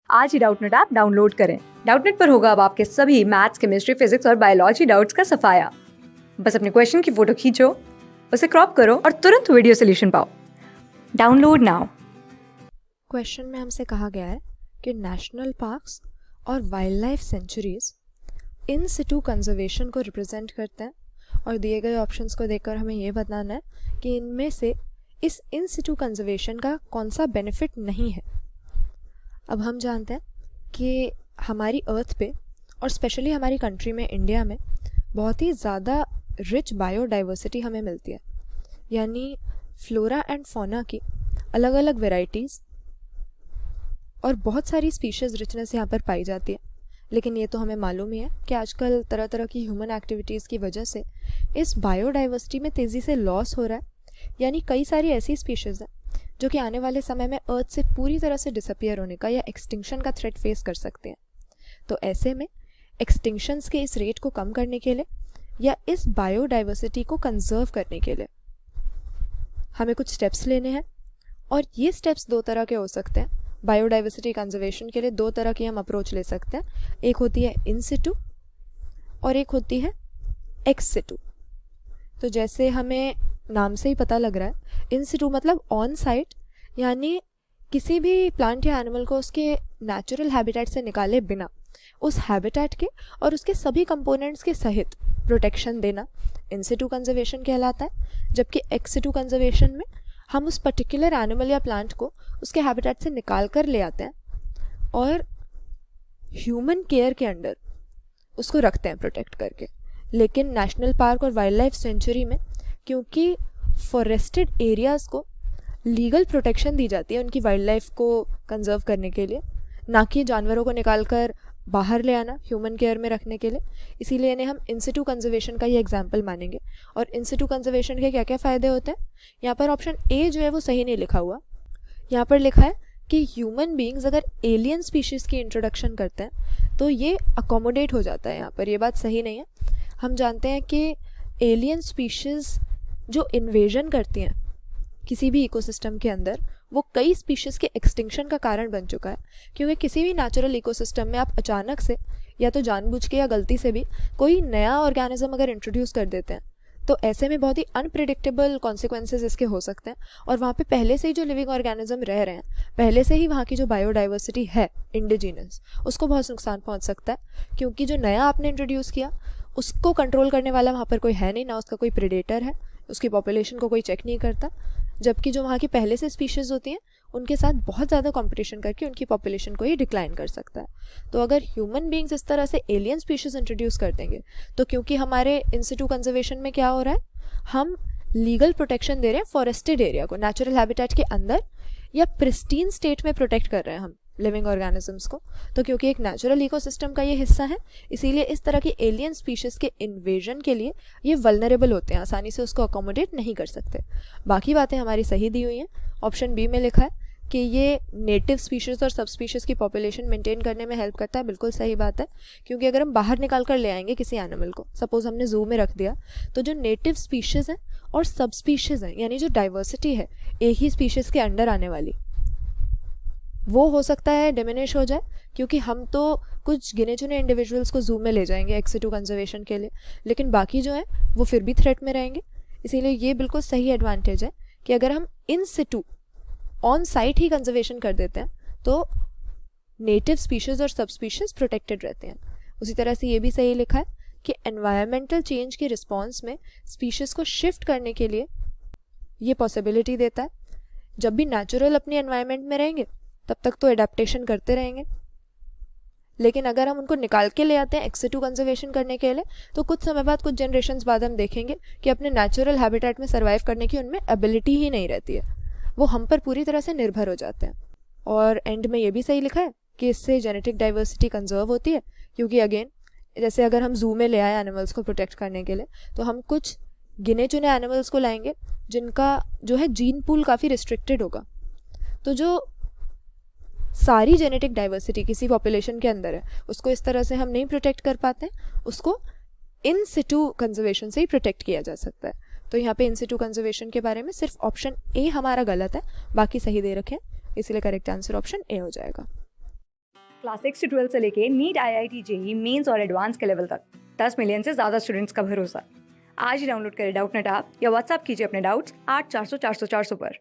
आज ही Doubtnut app download करें। Doubtnut पर होगा अब आपके सभी मैथ्स, केमिस्ट्री, फिजिक्स और बायोलॉजी डाउट्स का सफाया। बस अपने क्वेश्चन की फोटो खींचो, उसे क्रॉप करो और तुरंत वीडियो सोल्यूशन पाओ। Download now. क्वेश्चन में हमसे कहा गया है कि नेशनल पार्क्स और वाइल्ड लाइफ सेंचुरीज इन सिटू कंजर्वेशन को रिप्रेजेंट करते हैं और दिए गए ऑप्शंस को देखकर हमें ये बताना है कि इनमें से इस इन सिटू कंजर्वेशन का कौन सा बेनिफिट नहीं है। अब हम जानते हैं कि हमारी अर्थ पे और स्पेशली हमारी कंट्री में, इंडिया में, बहुत ही ज़्यादा रिच बायोडाइवर्सिटी हमें मिलती है, यानी फ्लोरा एंड फौना की अलग अलग वेराइटीज़ और बहुत सारी स्पीशीज़ रिचनेस यहाँ पर पाई जाती है। लेकिन ये तो हमें मालूम ही है कि आजकल तरह तरह की ह्यूमन एक्टिविटीज़ की वजह से इस बायोडाइवर्सिटी में तेज़ी से लॉस हो रहा है, यानी कई सारी ऐसी स्पीशीज़ हैं जो कि आने वाले समय में अर्थ से पूरी तरह से डिसअपियर होने का या एक्सटिंक्शन का थ्रेट फेस कर सकते हैं। तो ऐसे में एक्सटिंक्शंस के इस रेट को कम करने के लिए या इस बायोडाइवर्सिटी को कंजर्व करने के लिए हमें कुछ स्टेप्स लेने हैं, और ये स्टेप्स दो तरह के हो सकते हैं। बायोडाइवर्सिटी कंजर्वेशन के लिए दो तरह की हम अप्रोच ले सकते हैं, एक होती है इन सिटू और एक होती है एक्स सिटू। तो जैसे हमें नाम से ही पता लग रहा है, इन सिटू मतलब ऑन साइट, यानी किसी भी प्लांट या एनिमल को उसके नेचुरल हैबिटेट से निकाले बिना उस हैबिटेट के और उसके सभी कंपोनेंट्स के सहित प्रोटेक्शन देना इन सिटू कंजर्वेशन कहलाता है। जबकि एक्स सिटू कंजर्वेशन में हम उस पर्टिकुलर एनिमल या प्लांट को उसके हैबिटेट से निकाल कर ले आते हैं और ह्यूमन केयर के अंडर उसको रखते हैं प्रोटेक्ट करके। लेकिन नेशनल पार्क और वाइल्ड लाइफ सेंचुरी में क्योंकि फॉरेस्टेड एरियाज़ को लीगल प्रोटेक्शन दी जाती है उनकी वाइल्ड लाइफ को कंजर्व करने के लिए, ना कि जानवरों को निकाल कर बाहर ले आना ह्यूमन केयर में रखने के लिए, इसीलिए इन्हें हम इन सिटू कंजर्वेशन का ही एग्जाम्पल मानेंगे। और इन सिटू कंजर्वेशन के क्या क्या फ़ायदे होते हैं, यहाँ पर ऑप्शन ए जो है वो सही नहीं लिखा हुआ। यहाँ पर लिखा है कि ह्यूमन बीइंग्स अगर एलियन स्पीशीज़ की इंट्रोडक्शन करते हैं तो ये अकोमोडेट हो जाता है। यहाँ पर ये बात सही नहीं है। हम जानते हैं कि एलियन स्पीशीज़ जो इन्वेजन करती हैं किसी भी इकोसिस्टम के अंदर, वो कई स्पीशीज़ के एक्सटिंक्शन का कारण बन चुका है। क्योंकि किसी भी नेचुरल इकोसिस्टम में आप अचानक से या तो जानबूझ के या गलती से भी कोई नया ऑर्गेनिज्म अगर इंट्रोड्यूस कर देते हैं तो ऐसे में बहुत ही अनप्रिडिक्टेबल कॉन्सिक्वेंसेस इसके हो सकते हैं। और वहाँ पे पहले से ही जो लिविंग ऑर्गेनिज्म रह रहे हैं, पहले से ही वहाँ की जो बायोडाइवर्सिटी है इंडिजिनस, उसको बहुत नुकसान पहुँच सकता है। क्योंकि जो नया आपने इंट्रोड्यूस किया उसको कंट्रोल करने वाला वहाँ पर कोई है नहीं, ना उसका कोई प्रेडेटर है, उसकी पॉपुलेशन को कोई चेक नहीं करता। जबकि जो वहाँ की पहले से स्पीशीज़ होती हैं उनके साथ बहुत ज़्यादा कंपटीशन करके उनकी पॉपुलेशन को ही डिक्लाइन कर सकता है। तो अगर ह्यूमन बीइंग्स इस तरह से एलियन स्पीशीज़ इंट्रोड्यूस कर देंगे तो क्योंकि हमारे इन सिटू कंजर्वेशन में क्या हो रहा है, हम लीगल प्रोटेक्शन दे रहे हैं फॉरेस्टेड एरिया को नेचुरल हैबिटेट के अंदर या प्रिस्टीन स्टेट में प्रोटेक्ट कर रहे हैं हम लिविंग ऑर्गेनिजम्स को। तो क्योंकि एक नेचुरल इकोसिस्टम का ये हिस्सा है, इसीलिए इस तरह की एलियन स्पीशीज़ के इन्वेजन के लिए ये वल्नरेबल होते हैं, आसानी से उसको अकोमोडेट नहीं कर सकते। बाकी बातें हमारी सही दी हुई हैं। ऑप्शन बी में लिखा है कि ये नेटिव स्पीशीज़ और सब स्पीशीज़ की पॉपुलेशन मेंटेन करने में हेल्प करता है, बिल्कुल सही बात है। क्योंकि अगर हम बाहर निकाल कर ले आएंगे किसी एनिमल को, सपोज हमने जू में रख दिया, तो जो नेटिव स्पीशीज़ हैं और सब स्पीशीज़ हैं, यानी जो डाइवर्सिटी है एक ही स्पीशीज़ के अंडर आने वाली, वो हो सकता है डिमिनिश हो जाए। क्योंकि हम तो कुछ गिने चुने इंडिविजुअल्स को जू में ले जाएंगे एक्स सिटू कंजर्वेशन के लिए, लेकिन बाकी जो है वो फिर भी थ्रेट में रहेंगे। इसीलिए ये बिल्कुल सही एडवांटेज है कि अगर हम इन सिटू ऑन साइट ही कंजर्वेशन कर देते हैं तो नेटिव स्पीशीज़ और सब स्पीशीज़ प्रोटेक्टेड रहते हैं। उसी तरह से ये भी सही लिखा है कि एनवायरमेंटल चेंज के रिस्पॉन्स में स्पीशीज़ को शिफ्ट करने के लिए ये पॉसिबिलिटी देता है। जब भी नेचुरल अपनी एनवायरमेंट में रहेंगे तब तक तो एडेप्टेशन करते रहेंगे, लेकिन अगर हम उनको निकाल के ले आते हैं एक्स सिटू कंजर्वेशन करने के लिए तो कुछ समय बाद, कुछ जनरेशन्स बाद हम देखेंगे कि अपने नेचुरल हैबिटेट में सर्वाइव करने की उनमें एबिलिटी ही नहीं रहती है, वो हम पर पूरी तरह से निर्भर हो जाते हैं। और एंड में ये भी सही लिखा है कि इससे जेनेटिक डाइवर्सिटी कंजर्व होती है। क्योंकि अगेन, जैसे अगर हम जू में ले आए एनिमल्स को प्रोटेक्ट करने के लिए, तो हम कुछ गिने चुने एनिमल्स को लाएंगे जिनका जो है जीन पूल काफ़ी रिस्ट्रिक्टेड होगा। तो जो सारी जेनेटिक डाइवर्सिटी किसी पॉपुलेशन के अंदर है उसको इस तरह से हम नहीं प्रोटेक्ट कर पाते, उसको इन सिटू कंजर्वेशन से ही प्रोटेक्ट किया जा सकता है। तो यहाँ पे इन सिटू कंजर्वेशन के बारे में सिर्फ ऑप्शन ए हमारा गलत है, बाकी सही दे रखे हैं, इसलिए करेक्ट आंसर ऑप्शन ए हो जाएगा। क्लास 6 से 12 से लेके नीट, IIT, जेईई मेंस और एडवांस के लेवल तक 10 मिलियन से ज्यादा स्टूडेंट्स का भरोसा। आज ही डाउनलोड करें डाउटनेट ऐप या व्हाट्सएप कीजिए अपने डाउट्स 8400 400 400 पर।